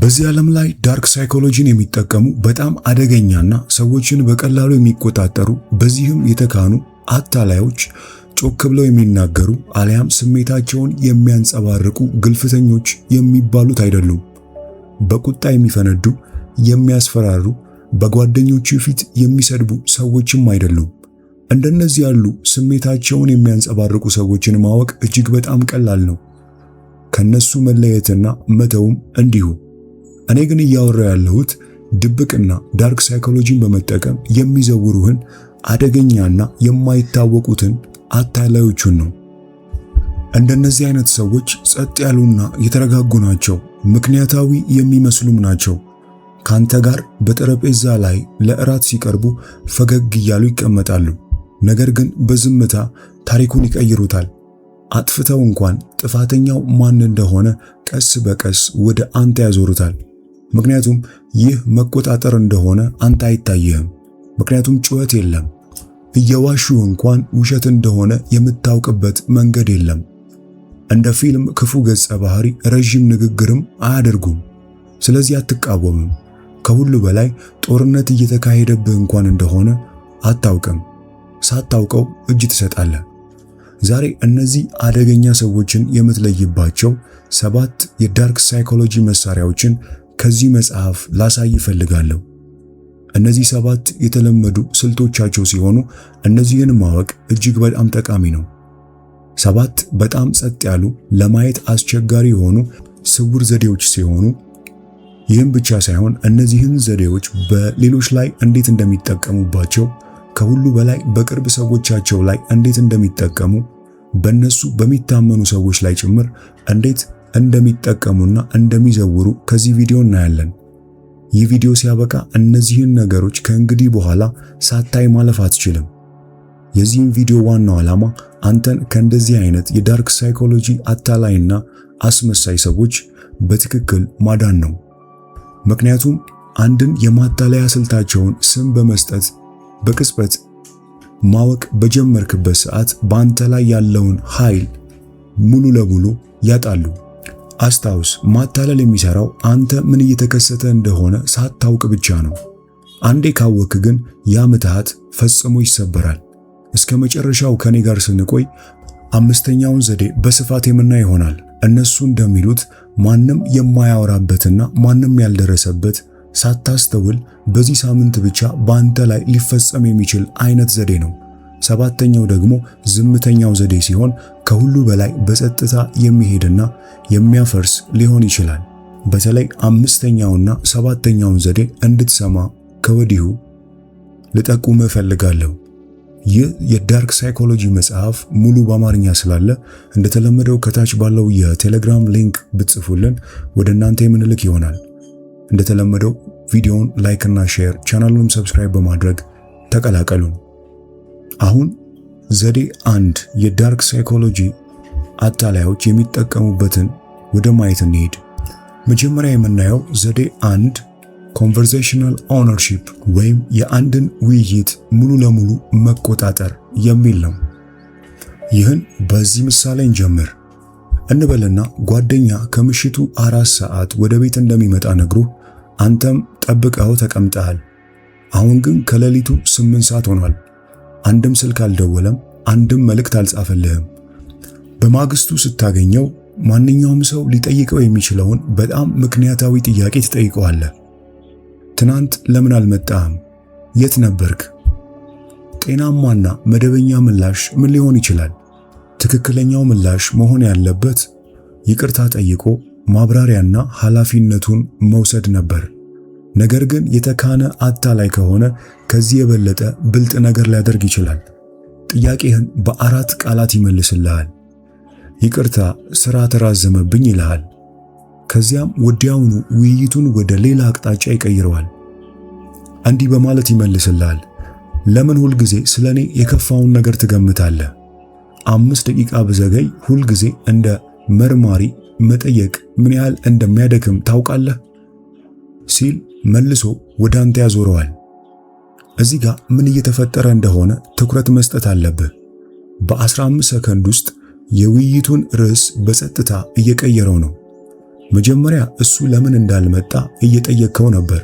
በዚህ ዓለም ላይ ዳርክ ሳይኮሎጂን የሚጠቀሙ በጣም አደገኛና ሰዎችን በቀላሉ የሚቆጣጠሩ በዚህም የተካኑ አታላዮች፣ ጮክ ብለው የሚናገሩ አሊያም ስሜታቸውን የሚያንጸባርቁ ግልፍተኞች የሚባሉት አይደሉም። በቁጣ የሚፈነዱ፣ የሚያስፈራሩ፣ በጓደኞቹ ፊት የሚሰድቡ ሰዎችም አይደሉም። እንደነዚህ ያሉ ስሜታቸውን የሚያንጸባርቁ ሰዎችን ማወቅ እጅግ በጣም ቀላል ነው። ከነሱ መለየትና መተውም እንዲሁ። እኔ ግን እያወራሁ ያለሁት ድብቅና ዳርክ ሳይኮሎጂን በመጠቀም የሚዘውሩህን አደገኛና የማይታወቁትን አታላዮቹን ነው። እንደነዚህ አይነት ሰዎች ጸጥ ያሉና የተረጋጉ ናቸው። ምክንያታዊ የሚመስሉም ናቸው። ካንተ ጋር በጠረጴዛ ላይ ለእራት ሲቀርቡ ፈገግ እያሉ ይቀመጣሉ። ነገር ግን በዝምታ ታሪኩን ይቀይሩታል። አጥፍተው እንኳን ጥፋተኛው ማን እንደሆነ ቀስ በቀስ ወደ አንተ ያዞሩታል። ምክንያቱም ይህ መቆጣጠር እንደሆነ አንተ አይታየህም። ምክንያቱም ጩኸት የለም። እየዋሹ እንኳን ውሸት እንደሆነ የምታውቅበት መንገድ የለም። እንደ ፊልም ክፉ ገጸ ባህሪ ረጅም ንግግርም አያደርጉም። ስለዚህ አትቃወምም። ከሁሉ በላይ ጦርነት እየተካሄደብህ እንኳን እንደሆነ አታውቅም። ሳታውቀው እጅ ትሰጣለህ። ዛሬ እነዚህ አደገኛ ሰዎችን የምትለይባቸው 7 የዳርክ ሳይኮሎጂ መሳሪያዎችን ከዚህ መጽሐፍ ላሳይ እፈልጋለሁ። እነዚህ 7 የተለመዱ ስልቶቻቸው ሲሆኑ እነዚህን ማወቅ እጅግ በጣም ጠቃሚ ነው። 7 በጣም ጸጥ ያሉ ለማየት አስቸጋሪ የሆኑ ስውር ዘዴዎች ሲሆኑ ይህም ብቻ ሳይሆን እነዚህን ዘዴዎች በሌሎች ላይ እንዴት እንደሚጠቀሙባቸው ከሁሉ በላይ በቅርብ ሰዎቻቸው ላይ እንዴት እንደሚጠቀሙ በእነሱ በሚታመኑ ሰዎች ላይ ጭምር እንዴት እንደሚጠቀሙና እንደሚዘውሩ ከዚህ ቪዲዮ እናያለን። ይህ ቪዲዮ ሲያበቃ እነዚህን ነገሮች ከእንግዲህ በኋላ ሳታይ ማለፍ አትችልም። የዚህን ቪዲዮ ዋናው ዓላማ አንተን ከእንደዚህ አይነት የዳርክ ሳይኮሎጂ አታላይና አስመሳይ ሰዎች በትክክል ማዳን ነው። ምክንያቱም አንድን የማታለያ ስልታቸውን ስም በመስጠት በቅጽበት ማወቅ በጀመርክበት ሰዓት በአንተ ላይ ያለውን ኃይል ሙሉ ለሙሉ ያጣሉ። አስታውስ፣ ማታለል የሚሰራው አንተ ምን እየተከሰተ እንደሆነ ሳታውቅ ብቻ ነው። አንዴ ካወክ ግን ያ ምትሃት ፈጽሞ ይሰበራል። እስከ መጨረሻው ከኔ ጋር ስንቆይ 5ኛውን ዘዴ በስፋት የምናይ ይሆናል። እነሱ እንደሚሉት ማንም የማያወራበትና ማንም ያልደረሰበት ሳታስተውል በዚህ ሳምንት ብቻ በአንተ ላይ ሊፈጸም የሚችል አይነት ዘዴ ነው። 7ኛው ደግሞ ዝምተኛው ዘዴ ሲሆን ከሁሉ በላይ በጸጥታ የሚሄድና የሚያፈርስ ሊሆን ይችላል። በተለይ 5ኛውና 7ኛውን ዘዴ እንድትሰማ ከወዲሁ ልጠቁምህ እፈልጋለሁ። ይህ የዳርክ ሳይኮሎጂ መጽሐፍ ሙሉ በአማርኛ ስላለ እንደተለመደው ከታች ባለው የቴሌግራም ሊንክ ብትጽፉልን ወደ እናንተ የምንልክ ይሆናል። እንደተለመደው ቪዲዮውን ላይክ እና ሼር፣ ቻናሉንም ሰብስክራይብ በማድረግ ተቀላቀሉን። አሁን ዘዴ 1 የዳርክ ሳይኮሎጂ አታላዮች የሚጠቀሙበትን ወደ ማየት እንሂድ። መጀመሪያ የምናየው ዘዴ 1 ኮንቨርሴሽናል ኦነርሺፕ ወይም የአንድን ውይይት ሙሉ ለሙሉ መቆጣጠር የሚል ነው። ይህን በዚህ ምሳሌ እንጀምር እንበልና ጓደኛ ከምሽቱ 4 ሰዓት ወደ ቤት እንደሚመጣ ነግሮህ አንተም ጠብቀው ተቀምጠሃል። አሁን ግን ከሌሊቱ 8 ሰዓት ሆኗል። አንድም ስልክ አልደወለም፣ አንድም መልእክት አልጻፈልህም። በማግስቱ ስታገኘው ማንኛውም ሰው ሊጠይቀው የሚችለውን በጣም ምክንያታዊ ጥያቄ ትጠይቀዋለህ። ትናንት ለምን አልመጣህም? የት ነበርክ? ጤናማና መደበኛ ምላሽ ምን ሊሆን ይችላል? ትክክለኛው ምላሽ መሆን ያለበት ይቅርታ ጠይቆ ማብራሪያና ኃላፊነቱን መውሰድ ነበር። ነገር ግን የተካነ አታላይ ከሆነ ከዚህ የበለጠ ብልጥ ነገር ሊያደርግ ይችላል። ጥያቄህን በ4 ቃላት ይመልስልሃል። ይቅርታ ስራ ተራዘመብኝ ይልሃል። ከዚያም ወዲያውኑ ውይይቱን ወደ ሌላ አቅጣጫ ይቀይረዋል። እንዲህ በማለት ይመልስልሃል። ለምን ሁልጊዜ ስለኔ የከፋውን ነገር ትገምታለህ? 5 ደቂቃ ብዘገይ ሁልጊዜ እንደ መርማሪ መጠየቅ ምን ያህል እንደሚያደክም ታውቃለህ? ሲል መልሶ ወደ አንተ ያዞረዋል። እዚህ ጋር ምን እየተፈጠረ እንደሆነ ትኩረት መስጠት አለብህ። በ15 ሰከንድ ውስጥ የውይይቱን ርዕስ በጸጥታ እየቀየረው ነው። መጀመሪያ እሱ ለምን እንዳልመጣ እየጠየቅከው ነበር።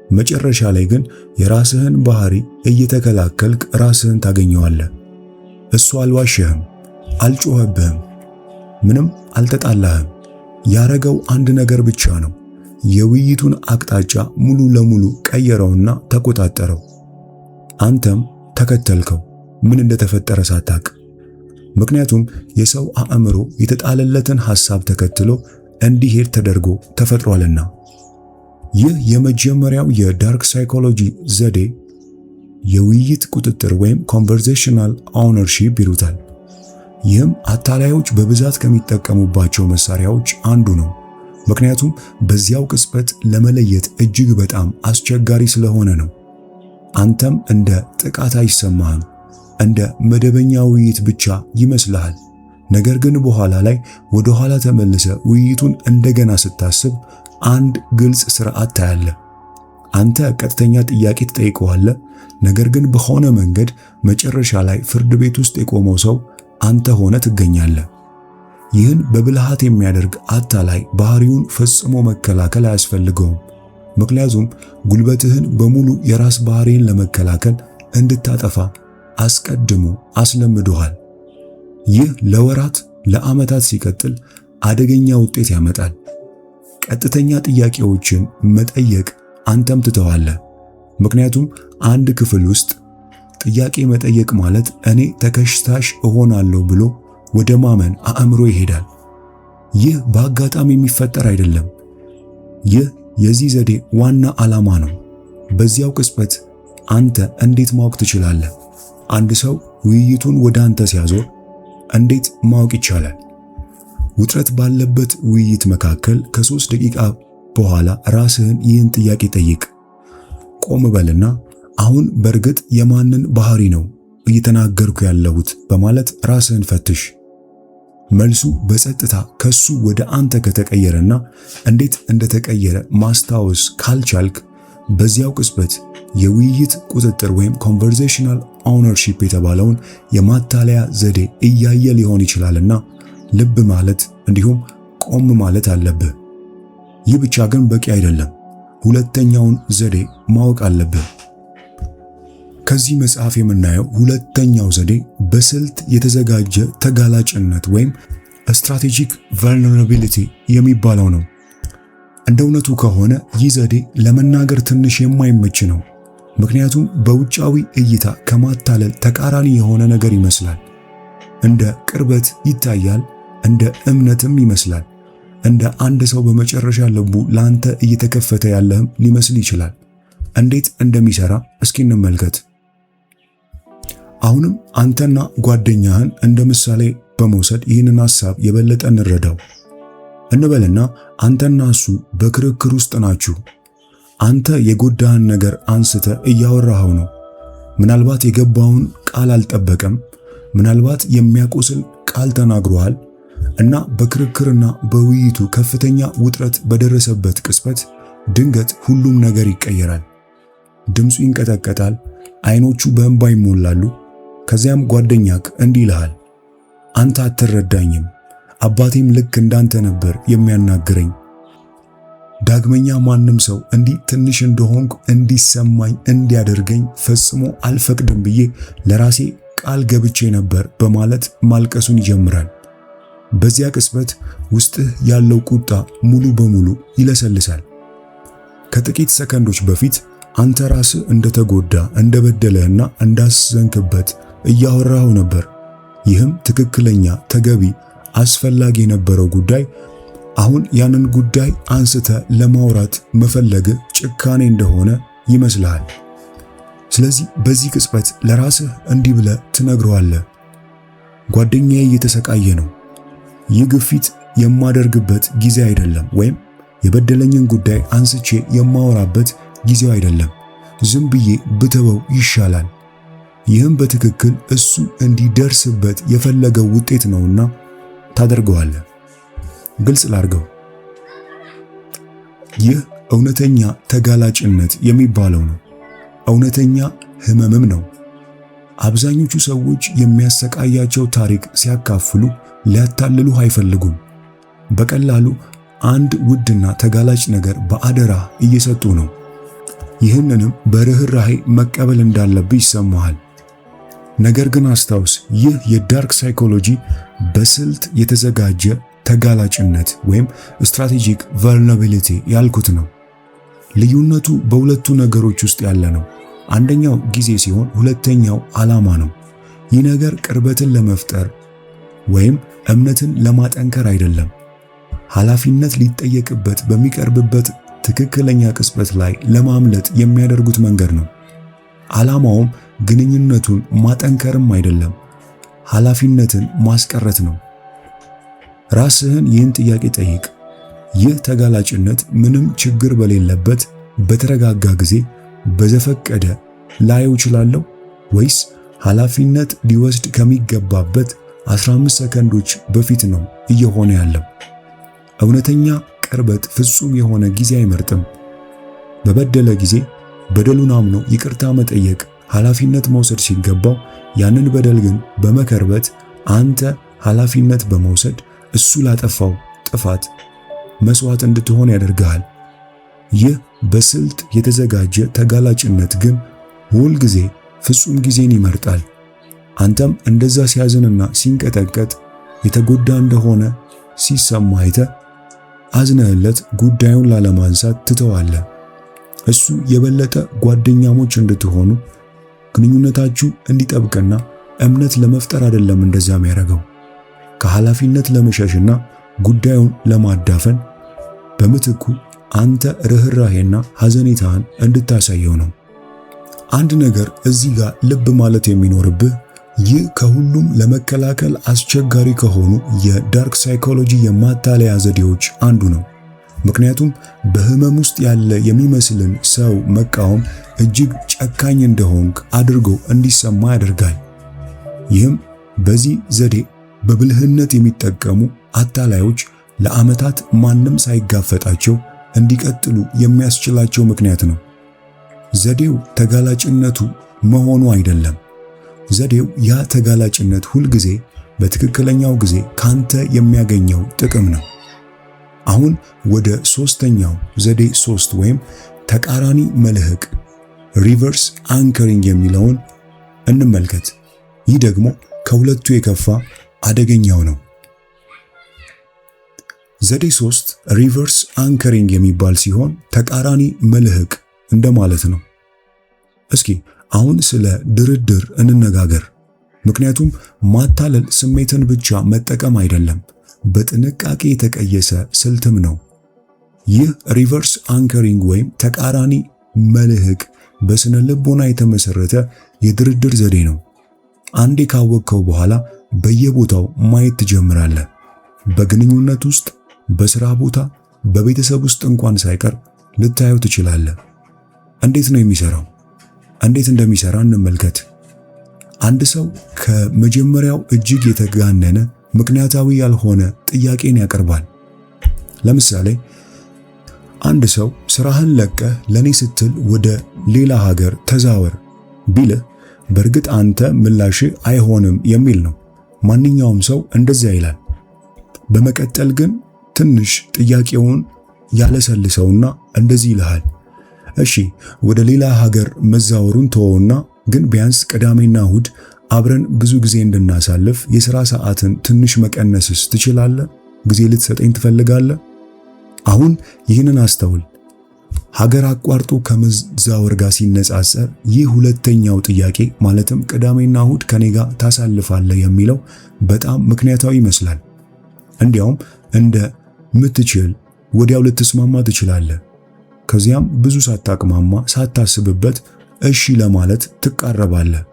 መጨረሻ ላይ ግን የራስህን ባህሪ እየተከላከልክ ራስህን ታገኘዋለህ። እሱ አልዋሸህም፣ አልጮኸብህም፣ ምንም አልተጣላህም። ያረገው አንድ ነገር ብቻ ነው። የውይይቱን አቅጣጫ ሙሉ ለሙሉ ቀየረውና ተቆጣጠረው። አንተም ተከተልከው፣ ምን እንደተፈጠረ ሳታቅ። ምክንያቱም የሰው አእምሮ የተጣለለትን ሐሳብ ተከትሎ እንዲሄድ ተደርጎ ተፈጥሯልና። ይህ የመጀመሪያው የዳርክ ሳይኮሎጂ ዘዴ የውይይት ቁጥጥር ወይም ኮንቨርሴሽናል ኦውነርሺፕ ይሉታል። ይህም አታላዮች በብዛት ከሚጠቀሙባቸው መሳሪያዎች አንዱ ነው። ምክንያቱም በዚያው ቅጽበት ለመለየት እጅግ በጣም አስቸጋሪ ስለሆነ ነው። አንተም እንደ ጥቃት አይሰማህም፣ እንደ መደበኛ ውይይት ብቻ ይመስልሃል። ነገር ግን በኋላ ላይ ወደ ኋላ ተመልሰ ውይይቱን እንደገና ስታስብ አንድ ግልጽ ስርዓት ታያለህ። አንተ ቀጥተኛ ጥያቄ ትጠይቀዋለህ፣ ነገር ግን በሆነ መንገድ መጨረሻ ላይ ፍርድ ቤት ውስጥ የቆመው ሰው አንተ ሆነ ትገኛለህ። ይህን በብልሃት የሚያደርግ አታላይ ባህሪውን ፈጽሞ መከላከል አያስፈልገውም። ምክንያቱም ጉልበትህን በሙሉ የራስ ባህሪን ለመከላከል እንድታጠፋ አስቀድሞ አስለምዶሃል። ይህ ለወራት ለዓመታት ሲቀጥል አደገኛ ውጤት ያመጣል። ቀጥተኛ ጥያቄዎችን መጠየቅ አንተም ትተዋለህ። ምክንያቱም አንድ ክፍል ውስጥ ጥያቄ መጠየቅ ማለት እኔ ተከሳሽ እሆናለሁ ብሎ ወደ ማመን አእምሮ ይሄዳል። ይህ በአጋጣሚ የሚፈጠር አይደለም። ይህ የዚህ ዘዴ ዋና ዓላማ ነው። በዚያው ቅጽበት አንተ እንዴት ማወቅ ትችላለህ? አንድ ሰው ውይይቱን ወደ አንተ ሲያዞር እንዴት ማወቅ ይቻላል? ውጥረት ባለበት ውይይት መካከል ከ3 ደቂቃ በኋላ ራስህን ይህን ጥያቄ ጠይቅ። ቆም በልና አሁን በእርግጥ የማንን ባህሪ ነው እየተናገርኩ ያለሁት በማለት ራስህን ፈትሽ። መልሱ በጸጥታ ከሱ ወደ አንተ ከተቀየረና እንዴት እንደተቀየረ ማስታወስ ካልቻልክ በዚያው ቅጽበት የውይይት ቁጥጥር ወይም ኮንቨርሴሽናል ኦውነርሺፕ የተባለውን የማታለያ ዘዴ እያየ ሊሆን ይችላልና ልብ ማለት እንዲሁም ቆም ማለት አለብህ። ይህ ብቻ ግን በቂ አይደለም። ሁለተኛውን ዘዴ ማወቅ አለብህ። ከዚህ መጽሐፍ የምናየው ሁለተኛው ዘዴ በስልት የተዘጋጀ ተጋላጭነት ወይም ስትራቴጂክ ቨልነራቢሊቲ የሚባለው ነው። እንደ እውነቱ ከሆነ ይህ ዘዴ ለመናገር ትንሽ የማይመች ነው። ምክንያቱም በውጫዊ እይታ ከማታለል ተቃራኒ የሆነ ነገር ይመስላል። እንደ ቅርበት ይታያል፣ እንደ እምነትም ይመስላል። እንደ አንድ ሰው በመጨረሻ ልቡ ላንተ እየተከፈተ ያለህም ሊመስል ይችላል። እንዴት እንደሚሰራ እስኪ እንመልከት። አሁንም አንተና ጓደኛህን እንደ ምሳሌ በመውሰድ ይህንን ሐሳብ የበለጠ እንረዳው እንበልና አንተና እሱ በክርክር ውስጥ ናችሁ። አንተ የጎዳህን ነገር አንስተ እያወራኸው ነው። ምናልባት የገባውን ቃል አልጠበቀም፣ ምናልባት የሚያቆስል ቃል ተናግሮሃል እና በክርክርና በውይይቱ ከፍተኛ ውጥረት በደረሰበት ቅጽበት ድንገት ሁሉም ነገር ይቀየራል። ድምፁ ይንቀጠቀጣል፣ አይኖቹ በእንባ ይሞላሉ። ከዚያም ጓደኛክ እንዲህ ይልሃል፣ አንተ አትረዳኝም፣ አባቴም ልክ እንዳንተ ነበር የሚያናግረኝ። ዳግመኛ ማንም ሰው እንዲህ ትንሽ እንደሆንኩ እንዲሰማኝ እንዲያደርገኝ ፈጽሞ አልፈቅድም ብዬ ለራሴ ቃል ገብቼ ነበር በማለት ማልቀሱን ይጀምራል። በዚያ ቅጽበት ውስጥህ ያለው ቁጣ ሙሉ በሙሉ ይለሰልሳል። ከጥቂት ሰከንዶች በፊት አንተ ራስህ እንደተጎዳ እንደበደለህና እንዳዘንክበት እያወራኸው ነበር። ይህም ትክክለኛ፣ ተገቢ፣ አስፈላጊ የነበረው ጉዳይ አሁን ያንን ጉዳይ አንስተ ለማውራት መፈለግ ጭካኔ እንደሆነ ይመስልሃል። ስለዚህ በዚህ ቅጽበት ለራስህ እንዲህ ብለህ ትነግረዋለህ፣ ጓደኛዬ እየተሰቃየ ነው። ይህ ግፊት የማደርግበት ጊዜ አይደለም፣ ወይም የበደለኝን ጉዳይ አንስቼ የማወራበት ጊዜው አይደለም። ዝም ብዬ ብተወው ይሻላል። ይህም በትክክል እሱ እንዲደርስበት የፈለገው ውጤት ነውና ታደርገዋለህ። ግልጽ ላድርገው፣ ይህ እውነተኛ ተጋላጭነት የሚባለው ነው። እውነተኛ ህመምም ነው። አብዛኞቹ ሰዎች የሚያሰቃያቸው ታሪክ ሲያካፍሉ ሊያታልሉህ አይፈልጉም። በቀላሉ አንድ ውድና ተጋላጭ ነገር በአደራ እየሰጡ ነው። ይህንንም በርህራሄ መቀበል እንዳለብህ ይሰማሃል። ነገር ግን አስታውስ፣ ይህ የዳርክ ሳይኮሎጂ በስልት የተዘጋጀ ተጋላጭነት ወይም ስትራቴጂክ ቨልነራቢሊቲ ያልኩት ነው። ልዩነቱ በሁለቱ ነገሮች ውስጥ ያለ ነው። አንደኛው ጊዜ ሲሆን ሁለተኛው ዓላማ ነው። ይህ ነገር ቅርበትን ለመፍጠር ወይም እምነትን ለማጠንከር አይደለም። ኃላፊነት ሊጠየቅበት በሚቀርብበት ትክክለኛ ቅጽበት ላይ ለማምለጥ የሚያደርጉት መንገድ ነው። ዓላማውም ግንኙነቱን ማጠንከርም አይደለም፣ ኃላፊነትን ማስቀረት ነው። ራስህን ይህን ጥያቄ ጠይቅ። ይህ ተጋላጭነት ምንም ችግር በሌለበት በተረጋጋ ጊዜ በዘፈቀደ ላየው እችላለሁ ወይስ ኃላፊነት ሊወስድ ከሚገባበት 15 ሰከንዶች በፊት ነው እየሆነ ያለው? እውነተኛ ቅርበት ፍጹም የሆነ ጊዜ አይመርጥም። በበደለ ጊዜ በደሉን አምኖ ይቅርታ መጠየቅ፣ ኃላፊነት መውሰድ ሲገባው ያንን በደል ግን በመከርበት አንተ ኃላፊነት በመውሰድ እሱ ላጠፋው ጥፋት መስዋዕት እንድትሆን ያደርግሃል። ይህ በስልት የተዘጋጀ ተጋላጭነት ግን ሁል ጊዜ ፍጹም ጊዜን ይመርጣል። አንተም እንደዛ ሲያዝንና ሲንቀጠቀጥ የተጎዳ እንደሆነ ሲሰማ አይተህ አዝነህለት ጉዳዩን ላለማንሳት ትተዋለህ። እሱ የበለጠ ጓደኛሞች እንድትሆኑ ግንኙነታችሁ እንዲጠብቅና እምነት ለመፍጠር አይደለም እንደዛ የሚያደርገው። ከኃላፊነት ለመሸሽና ጉዳዩን ለማዳፈን በምትኩ አንተ ርህራሄና ሐዘኔታን እንድታሳየው ነው። አንድ ነገር እዚህ ጋር ልብ ማለት የሚኖርብህ ይህ ከሁሉም ለመከላከል አስቸጋሪ ከሆኑ የዳርክ ሳይኮሎጂ የማታለያ ዘዴዎች አንዱ ነው። ምክንያቱም በህመም ውስጥ ያለ የሚመስልን ሰው መቃወም እጅግ ጨካኝ እንደሆንክ አድርጎ እንዲሰማ ያደርጋል። ይህም በዚህ ዘዴ በብልህነት የሚጠቀሙ አታላዮች ለዓመታት ማንም ሳይጋፈጣቸው እንዲቀጥሉ የሚያስችላቸው ምክንያት ነው። ዘዴው ተጋላጭነቱ መሆኑ አይደለም። ዘዴው ያ ተጋላጭነት ሁልጊዜ በትክክለኛው ጊዜ ካንተ የሚያገኘው ጥቅም ነው። አሁን ወደ ሶስተኛው ዘዴ 3 ወይም ተቃራኒ መልህቅ ሪቨርስ አንከሪንግ የሚለውን እንመልከት። ይህ ደግሞ ከሁለቱ የከፋ አደገኛው ነው። ዘዴ 3 ሪቨርስ አንከሪንግ የሚባል ሲሆን ተቃራኒ መልህቅ እንደማለት ነው። እስኪ አሁን ስለ ድርድር እንነጋገር። ምክንያቱም ማታለል ስሜትን ብቻ መጠቀም አይደለም፣ በጥንቃቄ የተቀየሰ ስልትም ነው። ይህ ሪቨርስ አንከሪንግ ወይም ተቃራኒ መልህቅ በስነ ልቦና የተመሰረተ የድርድር ዘዴ ነው። አንዴ ካወቅከው በኋላ በየቦታው ማየት ትጀምራለህ። በግንኙነት ውስጥ፣ በስራ ቦታ፣ በቤተሰብ ውስጥ እንኳን ሳይቀር ልታየው ትችላለህ። እንዴት ነው የሚሰራው? እንዴት እንደሚሰራ እንመልከት። አንድ ሰው ከመጀመሪያው እጅግ የተጋነነ ምክንያታዊ ያልሆነ ጥያቄን ያቀርባል። ለምሳሌ አንድ ሰው ስራህን ለቀህ ለኔ ስትል ወደ ሌላ ሀገር ተዛወር ቢልህ በእርግጥ አንተ ምላሽ አይሆንም የሚል ነው። ማንኛውም ሰው እንደዚያ ይላል። በመቀጠል ግን ትንሽ ጥያቄውን ያለሰልሰውና እንደዚህ ይልሃል፣ እሺ ወደ ሌላ ሀገር መዛወሩን ተወውና ግን ቢያንስ ቅዳሜና እሁድ አብረን ብዙ ጊዜ እንድናሳልፍ የሥራ ሰዓትን ትንሽ መቀነስስ ትችላለህ? ጊዜ ልትሰጠኝ ትፈልጋለህ? አሁን ይህንን አስተውል። ሀገር አቋርጦ ከመዛወር ጋር ሲነጻጸር ይህ ሁለተኛው ጥያቄ ማለትም ቅዳሜና እሁድ ከኔ ጋር ታሳልፋለህ የሚለው በጣም ምክንያታዊ ይመስላል። እንዲያውም እንደምትችል ወዲያው ልትስማማ ትችላለህ። ከዚያም ብዙ ሳታቅማማ ሳታስብበት እሺ ለማለት ትቃረባለህ።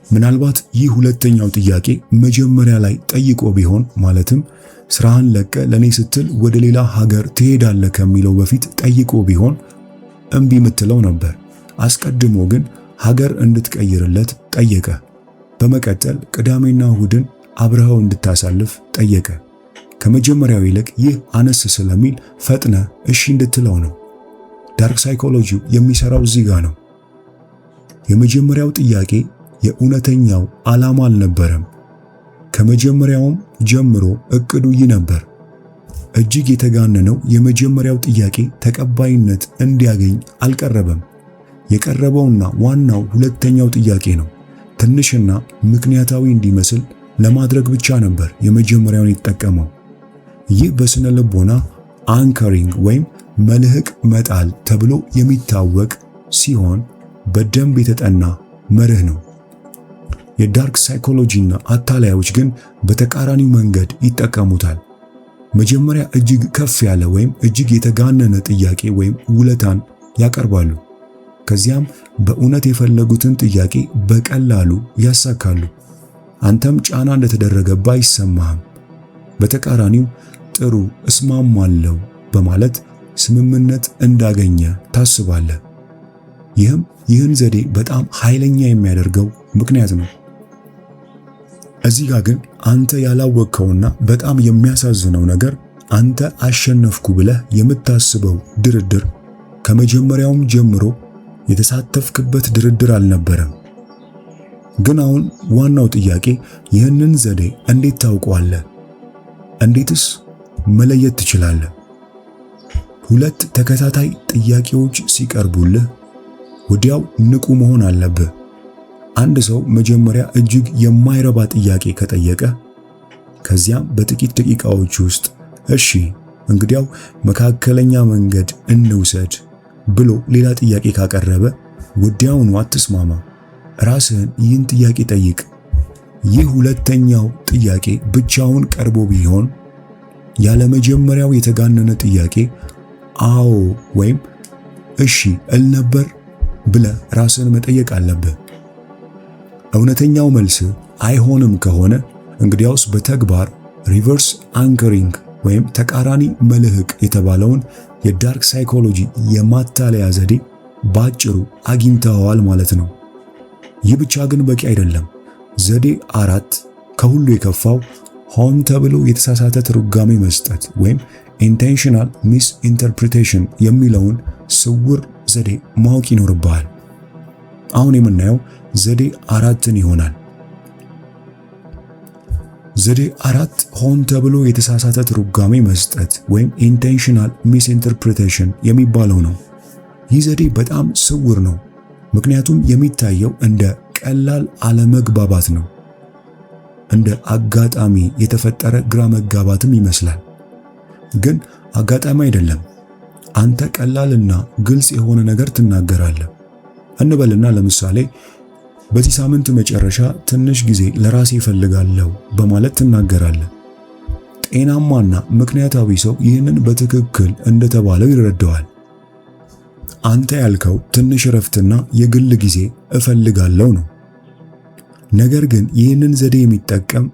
ምናልባት ይህ ሁለተኛው ጥያቄ መጀመሪያ ላይ ጠይቆ ቢሆን ማለትም ስራህን ለቀ ለኔ ስትል ወደ ሌላ ሀገር ትሄዳለህ ከሚለው በፊት ጠይቆ ቢሆን እምቢ የምትለው ነበር። አስቀድሞ ግን ሀገር እንድትቀይርለት ጠየቀ። በመቀጠል ቅዳሜና እሁድን አብረኸው እንድታሳልፍ ጠየቀ። ከመጀመሪያው ይልቅ ይህ አነስ ስለሚል ፈጥነ እሺ እንድትለው ነው። ዳርክ ሳይኮሎጂው የሚሰራው እዚህ ጋር ነው። የመጀመሪያው ጥያቄ የእውነተኛው ዓላማ አልነበረም። ከመጀመሪያውም ጀምሮ እቅዱ ይህ ነበር። እጅግ የተጋነነው የመጀመሪያው ጥያቄ ተቀባይነት እንዲያገኝ አልቀረበም። የቀረበውና ዋናው ሁለተኛው ጥያቄ ነው። ትንሽና ምክንያታዊ እንዲመስል ለማድረግ ብቻ ነበር የመጀመሪያውን የተጠቀመው። ይህ በስነ ልቦና አንከሪንግ ወይም መልህቅ መጣል ተብሎ የሚታወቅ ሲሆን በደንብ የተጠና መርህ ነው። የዳርክ ሳይኮሎጂና አታላዮች ግን በተቃራኒው መንገድ ይጠቀሙታል። መጀመሪያ እጅግ ከፍ ያለ ወይም እጅግ የተጋነነ ጥያቄ ወይም ውለታን ያቀርባሉ። ከዚያም በእውነት የፈለጉትን ጥያቄ በቀላሉ ያሳካሉ። አንተም ጫና እንደተደረገባ አይሰማህም። በተቃራኒው ጥሩ እስማማለሁ በማለት ስምምነት እንዳገኘ ታስባለህ። ይህን ዘዴ በጣም ኃይለኛ የሚያደርገው ምክንያት ነው። እዚህ ጋር ግን አንተ ያላወቅከውና በጣም የሚያሳዝነው ነገር አንተ አሸነፍኩ ብለህ የምታስበው ድርድር ከመጀመሪያውም ጀምሮ የተሳተፍክበት ድርድር አልነበረም። ግን አሁን ዋናው ጥያቄ ይህንን ዘዴ እንዴት ታውቀዋለህ? እንዴትስ መለየት ትችላለህ? ሁለት ተከታታይ ጥያቄዎች ሲቀርቡልህ ወዲያው ንቁ መሆን አለብህ። አንድ ሰው መጀመሪያ እጅግ የማይረባ ጥያቄ ከጠየቀ ከዚያም በጥቂት ደቂቃዎች ውስጥ እሺ እንግዲያው መካከለኛ መንገድ እንውሰድ ብሎ ሌላ ጥያቄ ካቀረበ ወዲያውኑ አትስማማ። ራስህን ይህን ጥያቄ ጠይቅ። ይህ ሁለተኛው ጥያቄ ብቻውን ቀርቦ ቢሆን ያለ መጀመሪያው የተጋነነ ጥያቄ አዎ ወይም እሺ እል ነበር ብለህ ራስህን መጠየቅ አለብህ። እውነተኛው መልስ አይሆንም ከሆነ እንግዲያውስ በተግባር ሪቨርስ አንከሪንግ ወይም ተቃራኒ መልህቅ የተባለውን የዳርክ ሳይኮሎጂ የማታለያ ዘዴ ባጭሩ አግኝተዋል ማለት ነው። ይህ ብቻ ግን በቂ አይደለም። ዘዴ 4 ከሁሉ የከፋው ሆን ተብሎ የተሳሳተ ትርጓሜ መስጠት ወይም ኢንቴንሽናል ሚስ ኢንተርፕሪቴሽን የሚለውን ስውር ዘዴ ማወቅ ይኖርብሃል። አሁን የምናየው ዘዴ 4ን ይሆናል። ዘዴ 4 ሆን ተብሎ የተሳሳተ ትርጓሜ መስጠት ወይም ኢንቴንሽናል ሚስ ኢንተርፕሪቴሽን የሚባለው ነው። ይህ ዘዴ በጣም ስውር ነው፣ ምክንያቱም የሚታየው እንደ ቀላል አለመግባባት ነው። እንደ አጋጣሚ የተፈጠረ ግራ መጋባትም ይመስላል። ግን አጋጣሚ አይደለም። አንተ ቀላልና ግልጽ የሆነ ነገር ትናገራለህ እንበልና ለምሳሌ በዚህ ሳምንት መጨረሻ ትንሽ ጊዜ ለራሴ እፈልጋለሁ በማለት ትናገራለህ። ጤናማና ምክንያታዊ ሰው ይህንን በትክክል እንደተባለው ይረዳዋል። አንተ ያልከው ትንሽ እረፍትና የግል ጊዜ እፈልጋለሁ ነው። ነገር ግን ይህንን ዘዴ የሚጠቀም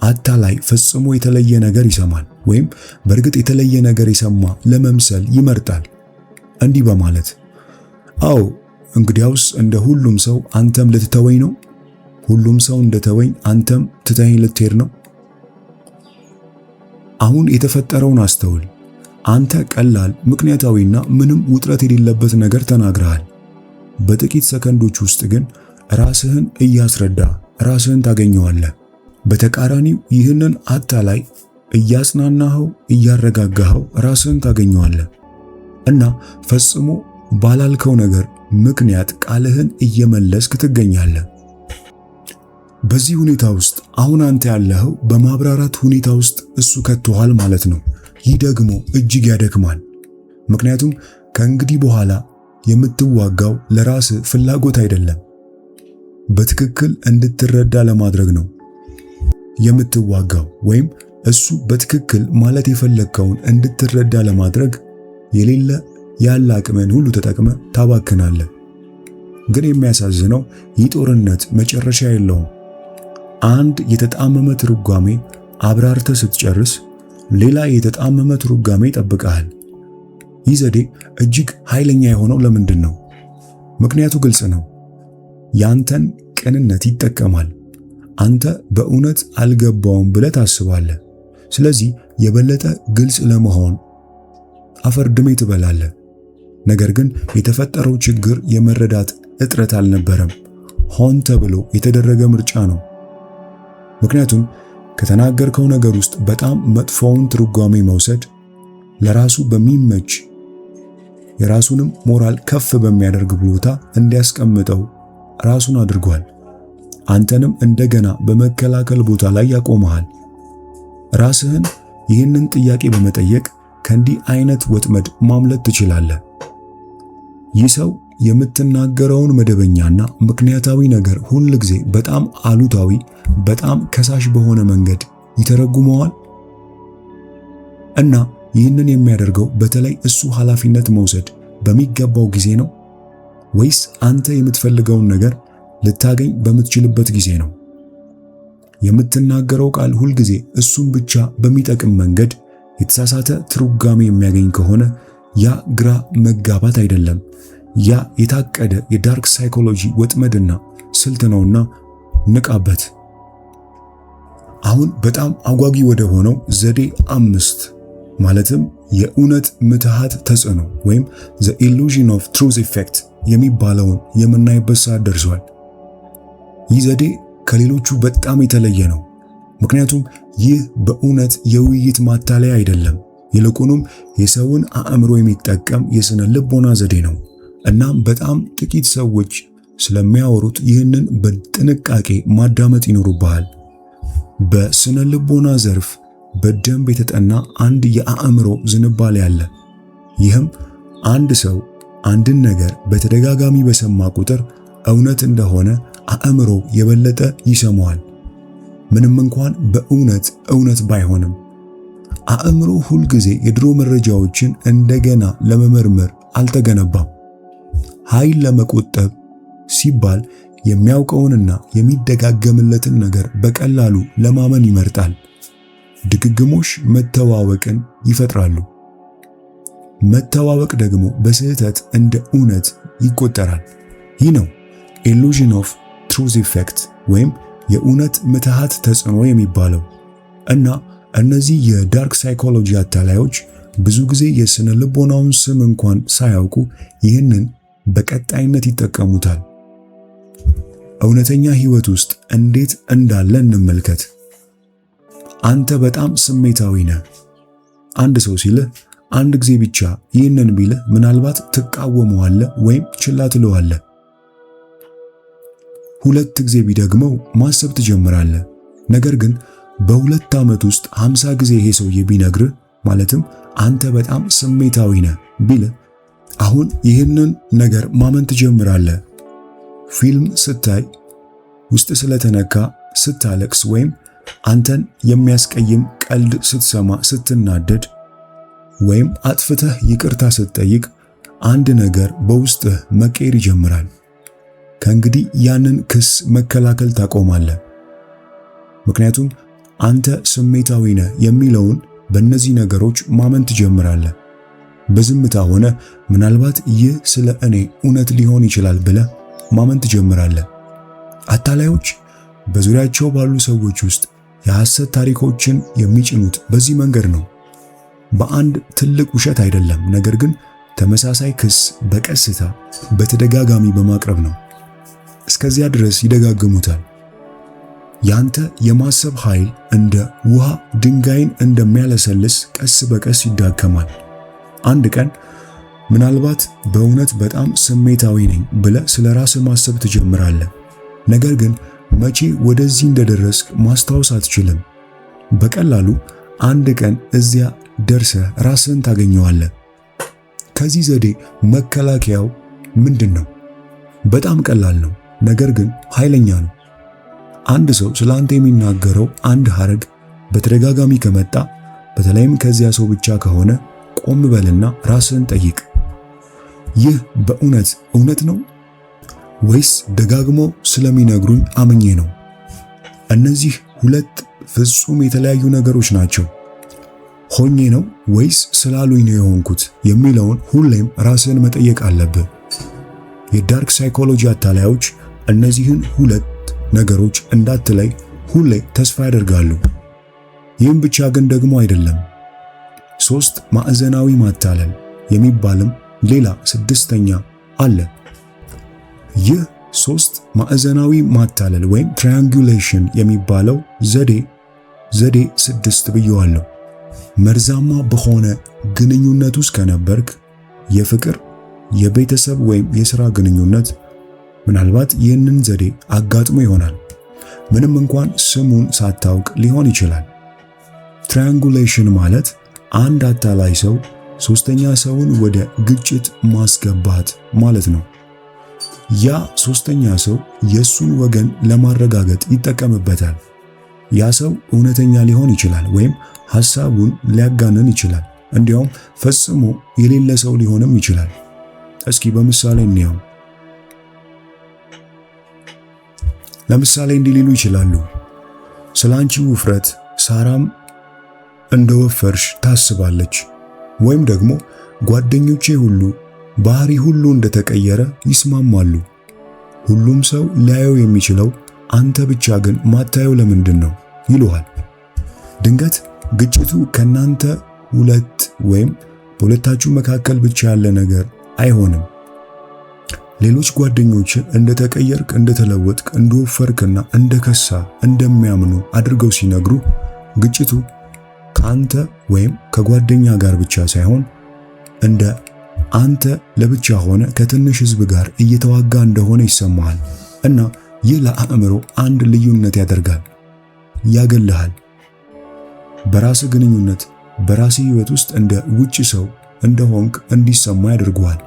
አታላይ ፈጽሞ የተለየ ነገር ይሰማል፣ ወይም በእርግጥ የተለየ ነገር የሰማ ለመምሰል ይመርጣል። እንዲህ በማለት አዎ እንግዲያውስ እንደ ሁሉም ሰው አንተም ልትተወኝ ነው? ሁሉም ሰው እንደተወኝ አንተም ትተኸኝ ልትሄድ ነው? አሁን የተፈጠረውን አስተውል። አንተ ቀላል ምክንያታዊና ምንም ውጥረት የሌለበት ነገር ተናግረሃል። በጥቂት ሰከንዶች ውስጥ ግን ራስህን እያስረዳ ራስህን ታገኘዋለህ። በተቃራኒው ይህንን አታላይ እያጽናናኸው እያረጋጋኸው ራስህን ታገኘዋለህ እና ፈጽሞ ባላልከው ነገር ምክንያት ቃልህን እየመለስክ ትገኛለህ። በዚህ ሁኔታ ውስጥ አሁን አንተ ያለኸው በማብራራት ሁኔታ ውስጥ እሱ ከቶሃል ማለት ነው። ይህ ደግሞ እጅግ ያደክማል። ምክንያቱም ከእንግዲህ በኋላ የምትዋጋው ለራስህ ፍላጎት አይደለም፣ በትክክል እንድትረዳ ለማድረግ ነው የምትዋጋው። ወይም እሱ በትክክል ማለት የፈለግከውን እንድትረዳ ለማድረግ የሌለ ያለ አቅምን ሁሉ ተጠቅመ ታባክናለህ። ግን የሚያሳዝነው ይህ ጦርነት መጨረሻ የለውም። አንድ የተጣመመ ትርጓሜ አብራርተህ ስትጨርስ ሌላ የተጣመመ ትርጓሜ ይጠብቅሃል። ይህ ዘዴ እጅግ ኃይለኛ የሆነው ለምንድን ነው? ምክንያቱ ግልጽ ነው። ያንተን ቅንነት ይጠቀማል። አንተ በእውነት አልገባውም ብለህ ታስባለህ። ስለዚህ የበለጠ ግልጽ ለመሆን አፈር ድሜ ትበላለህ። ነገር ግን የተፈጠረው ችግር የመረዳት እጥረት አልነበረም፣ ሆን ተብሎ የተደረገ ምርጫ ነው። ምክንያቱም ከተናገርከው ነገር ውስጥ በጣም መጥፎውን ትርጓሜ መውሰድ ለራሱ በሚመች የራሱንም ሞራል ከፍ በሚያደርግ ቦታ እንዲያስቀምጠው ራሱን አድርጓል። አንተንም እንደገና በመከላከል ቦታ ላይ ያቆመሃል። ራስህን ይህንን ጥያቄ በመጠየቅ ከእንዲህ አይነት ወጥመድ ማምለጥ ትችላለህ። ይህ ሰው የምትናገረውን መደበኛና ምክንያታዊ ነገር ሁል ጊዜ በጣም አሉታዊ፣ በጣም ከሳሽ በሆነ መንገድ ይተረጉመዋል። እና ይህንን የሚያደርገው በተለይ እሱ ኃላፊነት መውሰድ በሚገባው ጊዜ ነው ወይስ አንተ የምትፈልገውን ነገር ልታገኝ በምትችልበት ጊዜ ነው? የምትናገረው ቃል ሁል ጊዜ እሱን ብቻ በሚጠቅም መንገድ የተሳሳተ ትርጓሜ የሚያገኝ ከሆነ ያ ግራ መጋባት አይደለም፣ ያ የታቀደ የዳርክ ሳይኮሎጂ ወጥመድና ስልት ነውና ንቃበት። አሁን በጣም አጓጊ ወደ ሆነው ዘዴ 5 ማለትም የእውነት ምትሃት ተጽዕኖ ወይም the illusion of truth effect የሚባለውን የምናይበት ሰዓት ደርሷል። ይህ ዘዴ ከሌሎቹ በጣም የተለየ ነው። ምክንያቱም ይህ በእውነት የውይይት ማታለያ አይደለም፣ ይልቁንም የሰውን አእምሮ የሚጠቀም የስነ ልቦና ዘዴ ነው። እናም በጣም ጥቂት ሰዎች ስለሚያወሩት ይህንን በጥንቃቄ ማዳመጥ ይኖርብሃል። በስነ ልቦና ዘርፍ በደንብ የተጠና አንድ የአእምሮ ዝንባሌ አለ። ይህም አንድ ሰው አንድን ነገር በተደጋጋሚ በሰማ ቁጥር እውነት እንደሆነ አእምሮ የበለጠ ይሰማዋል፣ ምንም እንኳን በእውነት እውነት ባይሆንም። አእምሮ ሁል ጊዜ የድሮ መረጃዎችን እንደገና ለመመርመር አልተገነባም። ኃይል ለመቆጠብ ሲባል የሚያውቀውንና የሚደጋገምለትን ነገር በቀላሉ ለማመን ይመርጣል። ድግግሞሽ መተዋወቅን ይፈጥራሉ። መተዋወቅ ደግሞ በስህተት እንደ እውነት ይቆጠራል። ይህ ነው illusion of truth effect ወይም የእውነት ምትሃት ተጽዕኖ የሚባለው። እና እነዚህ የዳርክ ሳይኮሎጂ አታላዮች ብዙ ጊዜ የስነ ልቦናውን ስም እንኳን ሳያውቁ ይህንን በቀጣይነት ይጠቀሙታል። እውነተኛ ህይወት ውስጥ እንዴት እንዳለ እንመልከት። አንተ በጣም ስሜታዊ ነህ። አንድ ሰው ሲልህ አንድ ጊዜ ብቻ ይህንን ቢልህ ምናልባት ትቃወመዋለህ ወይም ችላ ትለዋለህ። ሁለት ጊዜ ቢደግመው ማሰብ ትጀምራለህ። ነገር ግን በሁለት ዓመት ውስጥ 50 ጊዜ ይሄ ሰውዬ ቢነግርህ ማለትም አንተ በጣም ስሜታዊ ነህ ቢልህ አሁን ይህንን ነገር ማመን ትጀምራለህ። ፊልም ስታይ፣ ውስጥ ስለተነካ ስታለቅስ፣ ወይም አንተን የሚያስቀይም ቀልድ ስትሰማ ስትናደድ፣ ወይም አጥፍተህ ይቅርታ ስትጠይቅ አንድ ነገር በውስጥህ መቀየር ይጀምራል። ከእንግዲህ ያንን ክስ መከላከል ታቆማለህ። ምክንያቱም አንተ ስሜታዊ ነህ የሚለውን በእነዚህ ነገሮች ማመን ትጀምራለህ። በዝምታ ሆነ ምናልባት ይህ ስለ እኔ እውነት ሊሆን ይችላል ብለህ ማመን ትጀምራለህ። አታላዮች በዙሪያቸው ባሉ ሰዎች ውስጥ የሐሰት ታሪኮችን የሚጭኑት በዚህ መንገድ ነው። በአንድ ትልቅ ውሸት አይደለም፣ ነገር ግን ተመሳሳይ ክስ በቀስታ በተደጋጋሚ በማቅረብ ነው። እስከዚያ ድረስ ይደጋግሙታል። ያንተ የማሰብ ኃይል እንደ ውሃ ድንጋይን እንደሚያለሰልስ ቀስ በቀስ ይዳከማል። አንድ ቀን ምናልባት በእውነት በጣም ስሜታዊ ነኝ ብለህ ስለ ራስህ ማሰብ ትጀምራለህ። ነገር ግን መቼ ወደዚህ እንደደረስክ ማስታወስ አትችልም። በቀላሉ አንድ ቀን እዚያ ደርሰህ ራስህን ታገኘዋለህ። ከዚህ ዘዴ መከላከያው ምንድን ነው? በጣም ቀላል ነው፣ ነገር ግን ኃይለኛ ነው። አንድ ሰው ስለ አንተ የሚናገረው አንድ ሐረግ በተደጋጋሚ ከመጣ፣ በተለይም ከዚያ ሰው ብቻ ከሆነ ቆም በልና ራስህን ጠይቅ። ይህ በእውነት እውነት ነው ወይስ ደጋግሞ ስለሚነግሩኝ አምኜ ነው? እነዚህ ሁለት ፍጹም የተለያዩ ነገሮች ናቸው። ሆኜ ነው ወይስ ስላሉኝ ነው የሆንኩት የሚለውን ሁሌም ራስህን መጠየቅ አለብህ። የዳርክ ሳይኮሎጂ አታላዮች እነዚህን ሁለት ነገሮች እንዳትለይ ሁሌ ተስፋ ያደርጋሉ። ይህም ብቻ ግን ደግሞ አይደለም። 3 ማዕዘናዊ ማታለል የሚባልም ሌላ ስድስተኛ አለ። ይህ 3 ማዕዘናዊ ማታለል ወይም ትራያንጉሌሽን የሚባለው ዘዴ ዘዴ 6 ብየዋለሁ። መርዛማ በሆነ ግንኙነት ውስጥ ከነበርክ የፍቅር፣ የቤተሰብ ወይም የሥራ ግንኙነት ምናልባት ይህንን ዘዴ አጋጥሞ ይሆናል። ምንም እንኳን ስሙን ሳታውቅ ሊሆን ይችላል። ትራያንጉሌሽን ማለት አንድ አታላይ ሰው ሶስተኛ ሰውን ወደ ግጭት ማስገባት ማለት ነው። ያ ሶስተኛ ሰው የሱን ወገን ለማረጋገጥ ይጠቀምበታል። ያ ሰው እውነተኛ ሊሆን ይችላል ወይም ሐሳቡን ሊያጋንን ይችላል። እንዲያውም ፈጽሞ የሌለ ሰው ሊሆንም ይችላል። እስኪ በምሳሌ እንየው። ለምሳሌ እንዲህ ሊሉ ይችላሉ። ስላንቺ ውፍረት ሳራም እንደወፈርሽ ታስባለች። ወይም ደግሞ ጓደኞቼ ሁሉ ባህሪ ሁሉ እንደተቀየረ ይስማማሉ። ሁሉም ሰው ሊያየው የሚችለው አንተ ብቻ ግን ማታየው ለምንድን ነው ይሉሃል። ድንገት ግጭቱ ከናንተ ሁለት ወይም በሁለታችሁ መካከል ብቻ ያለ ነገር አይሆንም። ሌሎች ጓደኞች እንደተቀየርክ፣ እንደተለወጥክ፣ እንደወፈርክና እንደከሳ እንደሚያምኑ አድርገው ሲነግሩ ግጭቱ ከአንተ ወይም ከጓደኛ ጋር ብቻ ሳይሆን እንደ አንተ ለብቻ ሆነ ከትንሽ ሕዝብ ጋር እየተዋጋ እንደሆነ ይሰማሃል። እና ይህ ለአእምሮ አንድ ልዩነት ያደርጋል፣ ያገልሃል። በራስህ ግንኙነት፣ በራስህ ሕይወት ውስጥ እንደ ውጭ ሰው እንደሆንክ እንዲሰማ ያደርጉሃል።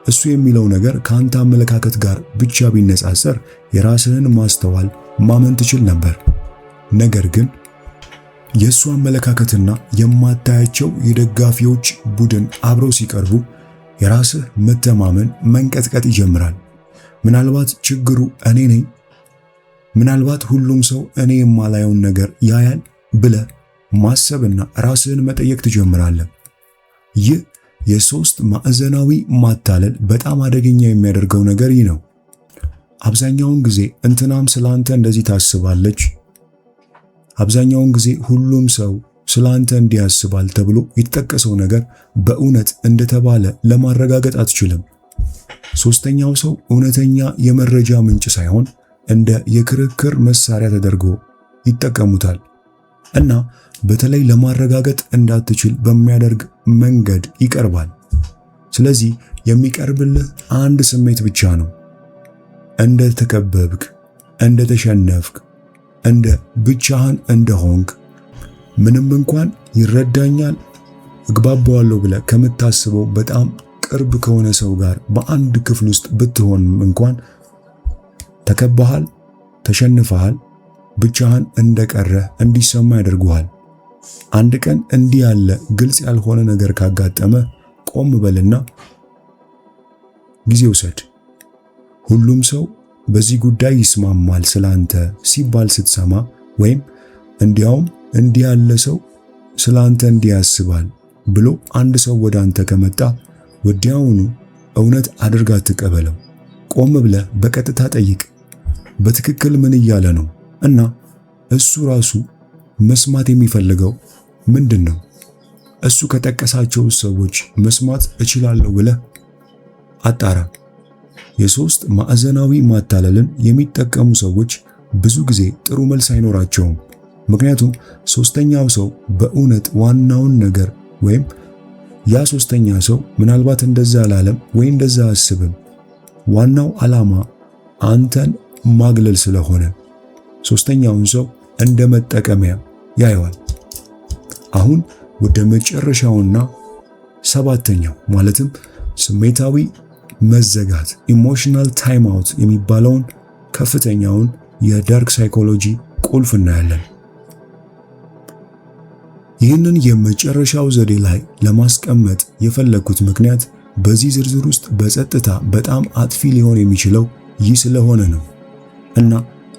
እሱ የሚለው ነገር ከአንተ አመለካከት ጋር ብቻ ቢነጻጸር የራስህን ማስተዋል ማመን ትችል ነበር። ነገር ግን የእሱ አመለካከትና የማታያቸው የደጋፊዎች ቡድን አብረው ሲቀርቡ የራስህ መተማመን መንቀጥቀጥ ይጀምራል። ምናልባት ችግሩ እኔ ነኝ፣ ምናልባት ሁሉም ሰው እኔ የማላየውን ነገር ያያል ብለህ ማሰብና ራስህን መጠየቅ ትጀምራለህ። ይህ የሶስት ማዕዘናዊ ማታለል በጣም አደገኛ የሚያደርገው ነገር ይህ ነው። አብዛኛውን ጊዜ እንትናም ስላንተ እንደዚህ ታስባለች፣ አብዛኛውን ጊዜ ሁሉም ሰው ስላንተ እንዲያስባል ተብሎ የተጠቀሰው ነገር በእውነት እንደተባለ ለማረጋገጥ አትችልም። ሶስተኛው ሰው እውነተኛ የመረጃ ምንጭ ሳይሆን እንደ የክርክር መሳሪያ ተደርጎ ይጠቀሙታል እና በተለይ ለማረጋገጥ እንዳትችል በሚያደርግ መንገድ ይቀርባል። ስለዚህ የሚቀርብልህ አንድ ስሜት ብቻ ነው፣ እንደተከበብክ፣ እንደተሸነፍክ፣ እንደ ብቻህን እንደሆንክ። ምንም እንኳን ይረዳኛል፣ እግባባዋለሁ ብለህ ከምታስበው በጣም ቅርብ ከሆነ ሰው ጋር በአንድ ክፍል ውስጥ ብትሆንም እንኳን ተከባሃል፣ ተሸንፈሃል፣ ብቻህን እንደቀረህ እንዲሰማ ያደርጉሃል። አንድ ቀን እንዲህ ያለ ግልጽ ያልሆነ ነገር ካጋጠመ ቆም በልና ጊዜ ውሰድ። ሁሉም ሰው በዚህ ጉዳይ ይስማማል ስላንተ ሲባል ስትሰማ፣ ወይም እንዲያውም እንዲህ ያለ ሰው ስላንተ እንዲያስባል ብሎ አንድ ሰው ወደ አንተ ከመጣ ወዲያውኑ እውነት አድርጋ አትቀበለው። ቆም ብለህ በቀጥታ ጠይቅ፣ በትክክል ምን እያለ ነው እና እሱ ራሱ መስማት የሚፈልገው ምንድን ነው? እሱ ከጠቀሳቸው ሰዎች መስማት እችላለሁ ብለህ አጣራ። የሶስት ማዕዘናዊ ማታለልን የሚጠቀሙ ሰዎች ብዙ ጊዜ ጥሩ መልስ አይኖራቸውም። ምክንያቱም ሶስተኛው ሰው በእውነት ዋናውን ነገር ወይም ያ ሶስተኛ ሰው ምናልባት እንደዛ አላለም ወይ እንደዛ አስብም። ዋናው ዓላማ አንተን ማግለል ስለሆነ ሶስተኛውን ሰው እንደ መጠቀሚያ ያየዋል። አሁን ወደ መጨረሻውና ሰባተኛው ማለትም ስሜታዊ መዘጋት ኢሞሽናል ታይም አውት የሚባለውን ከፍተኛውን የዳርክ ሳይኮሎጂ ቁልፍ እናያለን። ይህንን የመጨረሻው ዘዴ ላይ ለማስቀመጥ የፈለኩት ምክንያት በዚህ ዝርዝር ውስጥ በጸጥታ በጣም አጥፊ ሊሆን የሚችለው ይህ ስለሆነ ነው እና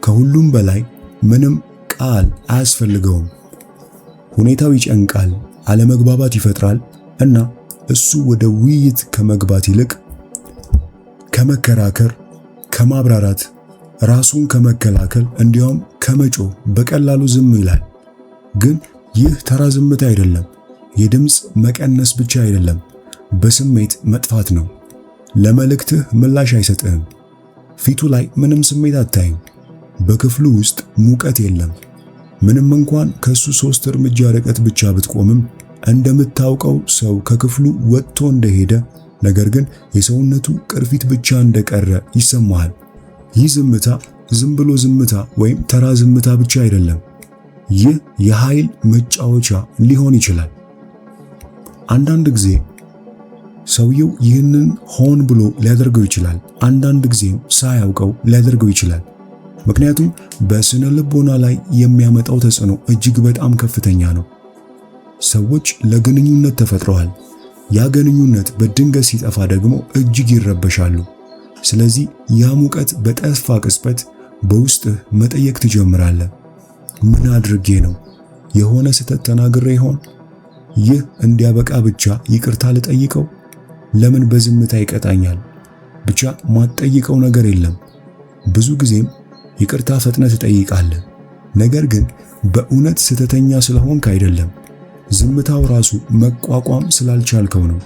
ከሁሉም በላይ ምንም ቃል አያስፈልገውም። ሁኔታው ይጨንቃል፣ አለመግባባት ይፈጥራል እና እሱ ወደ ውይይት ከመግባት ይልቅ ከመከራከር፣ ከማብራራት፣ ራሱን ከመከላከል እንዲያውም ከመጮህ በቀላሉ ዝም ይላል። ግን ይህ ተራ ዝምታ አይደለም። የድምፅ መቀነስ ብቻ አይደለም፣ በስሜት መጥፋት ነው። ለመልእክትህ ምላሽ አይሰጥህም። ፊቱ ላይ ምንም ስሜት አታይም። በክፍሉ ውስጥ ሙቀት የለም። ምንም እንኳን ከሱ 3 እርምጃ ርቀት ብቻ ብትቆምም እንደምታውቀው ሰው ከክፍሉ ወጥቶ እንደሄደ ነገር ግን የሰውነቱ ቅርፊት ብቻ እንደቀረ ይሰማሃል። ይህ ዝምታ ዝም ብሎ ዝምታ ወይም ተራ ዝምታ ብቻ አይደለም። ይህ የኃይል መጫወቻ ሊሆን ይችላል። አንዳንድ ጊዜ ሰውየው ይህንን ሆን ብሎ ሊያደርገው ይችላል። አንዳንድ ጊዜም ሳያውቀው ሊያደርገው ይችላል። ምክንያቱም በስነ ልቦና ላይ የሚያመጣው ተጽዕኖ እጅግ በጣም ከፍተኛ ነው። ሰዎች ለግንኙነት ተፈጥረዋል። ያ ግንኙነት በድንገት ሲጠፋ ደግሞ እጅግ ይረበሻሉ። ስለዚህ ያ ሙቀት በጠፋ ቅጽበት በውስጥህ መጠየቅ ትጀምራለህ። ምን አድርጌ ነው? የሆነ ስህተት ተናግሬ ይሆን? ይህ እንዲያበቃ ብቻ ይቅርታ ልጠይቀው? ለምን በዝምታ ይቀጣኛል? ብቻ ማትጠይቀው ነገር የለም። ብዙ ጊዜም ይቅርታ ፈጥነህ ትጠይቃለህ። ነገር ግን በእውነት ስህተተኛ ስለሆንክ አይደለም። ዝምታው ራሱ መቋቋም ስላልቻልከው ነው።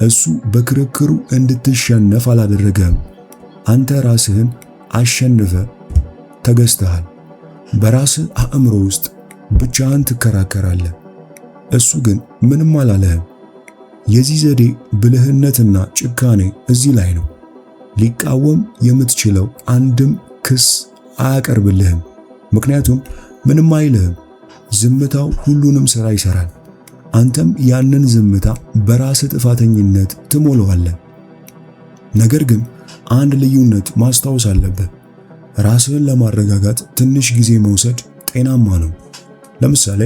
እሱ በክርክሩ እንድትሸነፍ አላደረገም። አንተ ራስህን አሸንፈ ተገዝተሃል። በራስህ አእምሮ ውስጥ ብቻህን ትከራከራለህ። እሱ ግን ምንም አላለህም። የዚህ ዘዴ ብልህነትና ጭካኔ እዚህ ላይ ነው። ሊቃወም የምትችለው አንድም ክስ አያቀርብልህም። ምክንያቱም ምንም አይልህም። ዝምታው ሁሉንም ሥራ ይሰራል። አንተም ያንን ዝምታ በራስህ ጥፋተኝነት ትሞላዋለህ። ነገር ግን አንድ ልዩነት ማስታወስ አለብህ። ራስህን ለማረጋጋት ትንሽ ጊዜ መውሰድ ጤናማ ነው። ለምሳሌ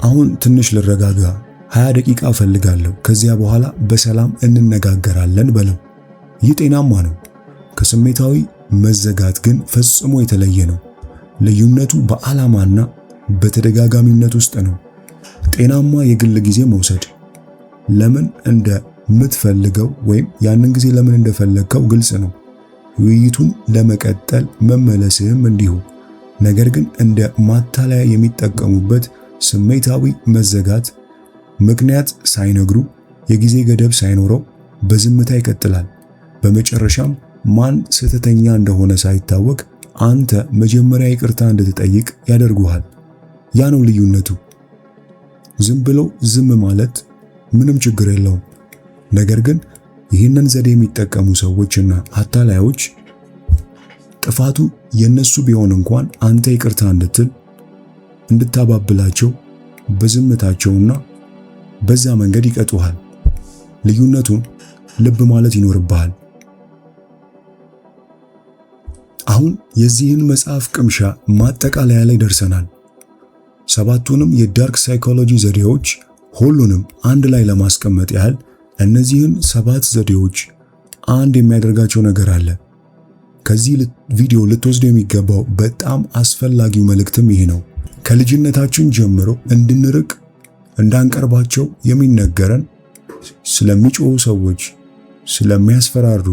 አሁን ትንሽ ልረጋጋ፣ 20 ደቂቃ እፈልጋለሁ፣ ከዚያ በኋላ በሰላም እንነጋገራለን በለው። ይህ ጤናማ ነው። ከስሜታዊ መዘጋት ግን ፈጽሞ የተለየ ነው። ልዩነቱ በዓላማና በተደጋጋሚነት ውስጥ ነው። ጤናማ የግል ጊዜ መውሰድ ለምን እንደምትፈልገው ወይም ያንን ጊዜ ለምን እንደፈለግከው ግልጽ ነው። ውይይቱን ለመቀጠል መመለስህም እንዲሁ። ነገር ግን እንደ ማታለያ የሚጠቀሙበት ስሜታዊ መዘጋት ምክንያት ሳይነግሩ የጊዜ ገደብ ሳይኖረው በዝምታ ይቀጥላል። በመጨረሻም ማን ስህተተኛ እንደሆነ ሳይታወቅ አንተ መጀመሪያ ይቅርታ እንድትጠይቅ ያደርጉሃል። ያ ነው ልዩነቱ። ዝም ብሎ ዝም ማለት ምንም ችግር የለውም። ነገር ግን ይህንን ዘዴ የሚጠቀሙ ሰዎችና አታላዮች ጥፋቱ የነሱ ቢሆን እንኳን አንተ ይቅርታ እንድታባብላቸው በዝምታቸውና በዛ መንገድ ይቀጡሃል። ልዩነቱን ልብ ማለት ይኖርብሃል። አሁን የዚህን መጽሐፍ ቅምሻ ማጠቃለያ ላይ ደርሰናል። 7ቱንም የዳርክ ሳይኮሎጂ ዘዴዎች ሁሉንም አንድ ላይ ለማስቀመጥ ያህል እነዚህን 7 ዘዴዎች አንድ የሚያደርጋቸው ነገር አለ። ከዚህ ቪዲዮ ልትወስዱ የሚገባው በጣም አስፈላጊው መልእክትም ይሄ ነው። ከልጅነታችን ጀምሮ እንድንርቅ እንዳንቀርባቸው የሚነገረን ስለሚጮሁ ሰዎች፣ ስለሚያስፈራሩ፣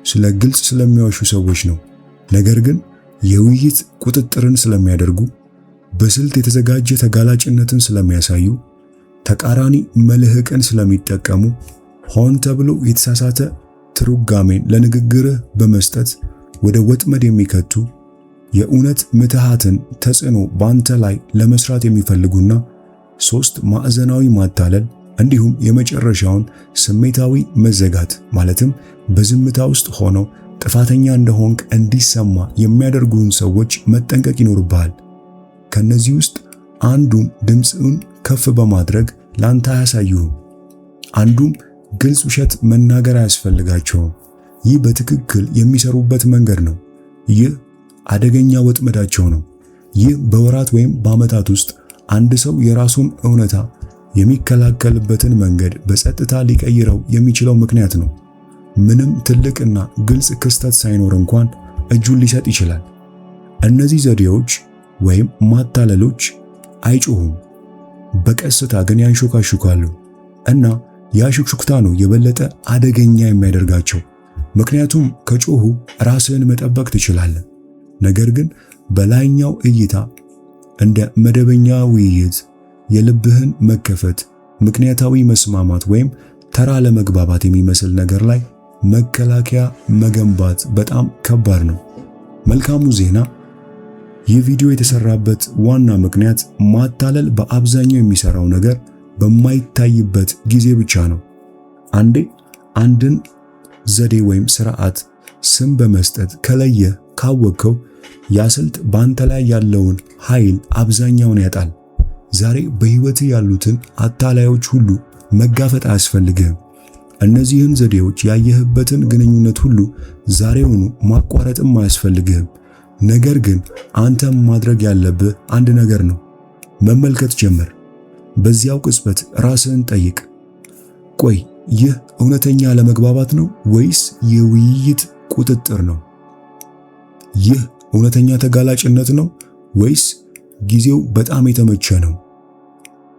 ስለ ግልጽ ስለሚዋሹ ሰዎች ነው። ነገር ግን የውይይት ቁጥጥርን ስለሚያደርጉ፣ በስልት የተዘጋጀ ተጋላጭነትን ስለሚያሳዩ፣ ተቃራኒ መልህቅን ስለሚጠቀሙ፣ ሆን ተብሎ የተሳሳተ ትርጓሜን ለንግግርህ በመስጠት ወደ ወጥመድ የሚከቱ፣ የእውነት ምትሃትን ተጽዕኖ ባንተ ላይ ለመስራት የሚፈልጉና 3 ማዕዘናዊ ማታለል እንዲሁም የመጨረሻውን ስሜታዊ መዘጋት ማለትም በዝምታ ውስጥ ሆነው ጥፋተኛ እንደሆንክ እንዲሰማ የሚያደርጉን ሰዎች መጠንቀቅ ይኖርብሃል። ከነዚህ ውስጥ አንዱም ድምፅን ከፍ በማድረግ ላንተ አያሳዩህም። አንዱም ግልጽ ውሸት መናገር አያስፈልጋቸውም። ይህ በትክክል የሚሰሩበት መንገድ ነው። ይህ አደገኛ ወጥመዳቸው ነው። ይህ በወራት ወይም በዓመታት ውስጥ አንድ ሰው የራሱን እውነታ የሚከላከልበትን መንገድ በጸጥታ ሊቀይረው የሚችለው ምክንያት ነው። ምንም ትልቅና ግልጽ ክስተት ሳይኖር እንኳን እጁን ሊሰጥ ይችላል። እነዚህ ዘዴዎች ወይም ማታለሎች አይጮሁም፣ በቀስታ ግን ያንሾካሹካሉ እና ያ ሹክሹክታ ነው የበለጠ አደገኛ የሚያደርጋቸው። ምክንያቱም ከጮሁ ራስህን መጠበቅ ትችላለህ። ነገር ግን በላይኛው እይታ እንደ መደበኛ ውይይት፣ የልብህን መከፈት፣ ምክንያታዊ መስማማት ወይም ተራ ለመግባባት የሚመስል ነገር ላይ መከላከያ መገንባት በጣም ከባድ ነው። መልካሙ ዜና ይህ ቪዲዮ የተሰራበት ዋና ምክንያት ማታለል በአብዛኛው የሚሰራው ነገር በማይታይበት ጊዜ ብቻ ነው። አንዴ አንድን ዘዴ ወይም ስርዓት ስም በመስጠት ከለየ ካወቅከው ያ ስልት በአንተ ላይ ያለውን ኃይል አብዛኛውን ያጣል። ዛሬ በህይወት ያሉትን አታላዮች ሁሉ መጋፈጥ አያስፈልግህም። እነዚህን ዘዴዎች ያየህበትን ግንኙነት ሁሉ ዛሬውኑ ማቋረጥም አያስፈልግህም። ነገር ግን አንተም ማድረግ ያለብህ አንድ ነገር ነው። መመልከት ጀምር። በዚያው ቅጽበት ራስህን ጠይቅ። ቆይ ይህ እውነተኛ ለመግባባት ነው ወይስ የውይይት ቁጥጥር ነው? ይህ እውነተኛ ተጋላጭነት ነው ወይስ ጊዜው በጣም የተመቸ ነው?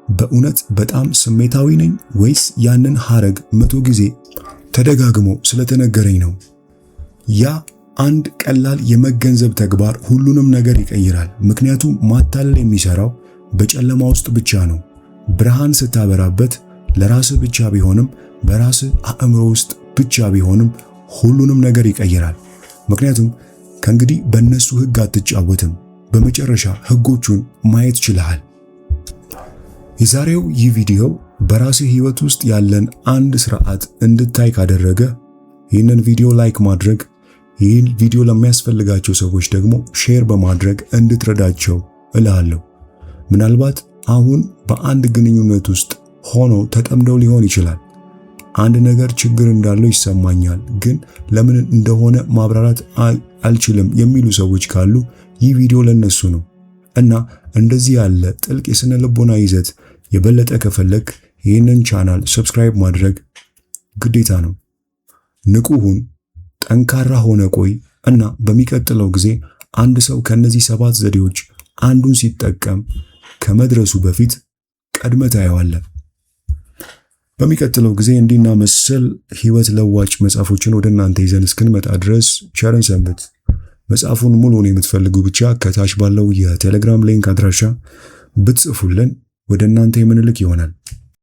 በእውነት በጣም ስሜታዊ ነኝ ወይስ ያንን ሐረግ 100 ጊዜ ተደጋግሞ ስለተነገረኝ ነው? ያ አንድ ቀላል የመገንዘብ ተግባር ሁሉንም ነገር ይቀይራል። ምክንያቱም ማታለል የሚሰራው በጨለማ ውስጥ ብቻ ነው። ብርሃን ስታበራበት ለራስህ ብቻ ቢሆንም በራስህ አእምሮ ውስጥ ብቻ ቢሆንም ሁሉንም ነገር ይቀይራል። ምክንያቱም ከእንግዲህ በእነሱ ሕግ አትጫወትም። በመጨረሻ ሕጎቹን ማየት ችለሃል። የዛሬው ይህ ቪዲዮ በራስህ ሕይወት ውስጥ ያለን አንድ ስርዓት እንድታይ ካደረገ ይህንን ቪዲዮ ላይክ ማድረግ፣ ይህን ቪዲዮ ለሚያስፈልጋቸው ሰዎች ደግሞ ሼር በማድረግ እንድትረዳቸው እልሃለሁ። ምናልባት አሁን በአንድ ግንኙነት ውስጥ ሆነው ተጠምደው ሊሆን ይችላል። አንድ ነገር ችግር እንዳለው ይሰማኛል፣ ግን ለምን እንደሆነ ማብራራት አልችልም የሚሉ ሰዎች ካሉ ይህ ቪዲዮ ለነሱ ነው። እና እንደዚህ ያለ ጥልቅ የስነ ልቦና ይዘት የበለጠ ከፈለክ ይህንን ቻናል ሰብስክራይብ ማድረግ ግዴታ ነው። ንቁ ሁን፣ ጠንካራ ሆነ ቆይ እና በሚቀጥለው ጊዜ አንድ ሰው ከነዚህ 7 ዘዴዎች አንዱን ሲጠቀም ከመድረሱ በፊት ቀድመ ታየዋለህ። በሚቀጥለው ጊዜ እንዲና መሰል ህይወት ለዋጭ መጽሐፎችን ወደ እናንተ ይዘን እስክንመጣ ድረስ ቸርን ሰንብት። መጽሐፉን ሙሉውን የምትፈልጉ ብቻ ከታች ባለው የቴሌግራም ሊንክ አድራሻ ብትጽፉልን ወደ እናንተ የምንልክ ይሆናል።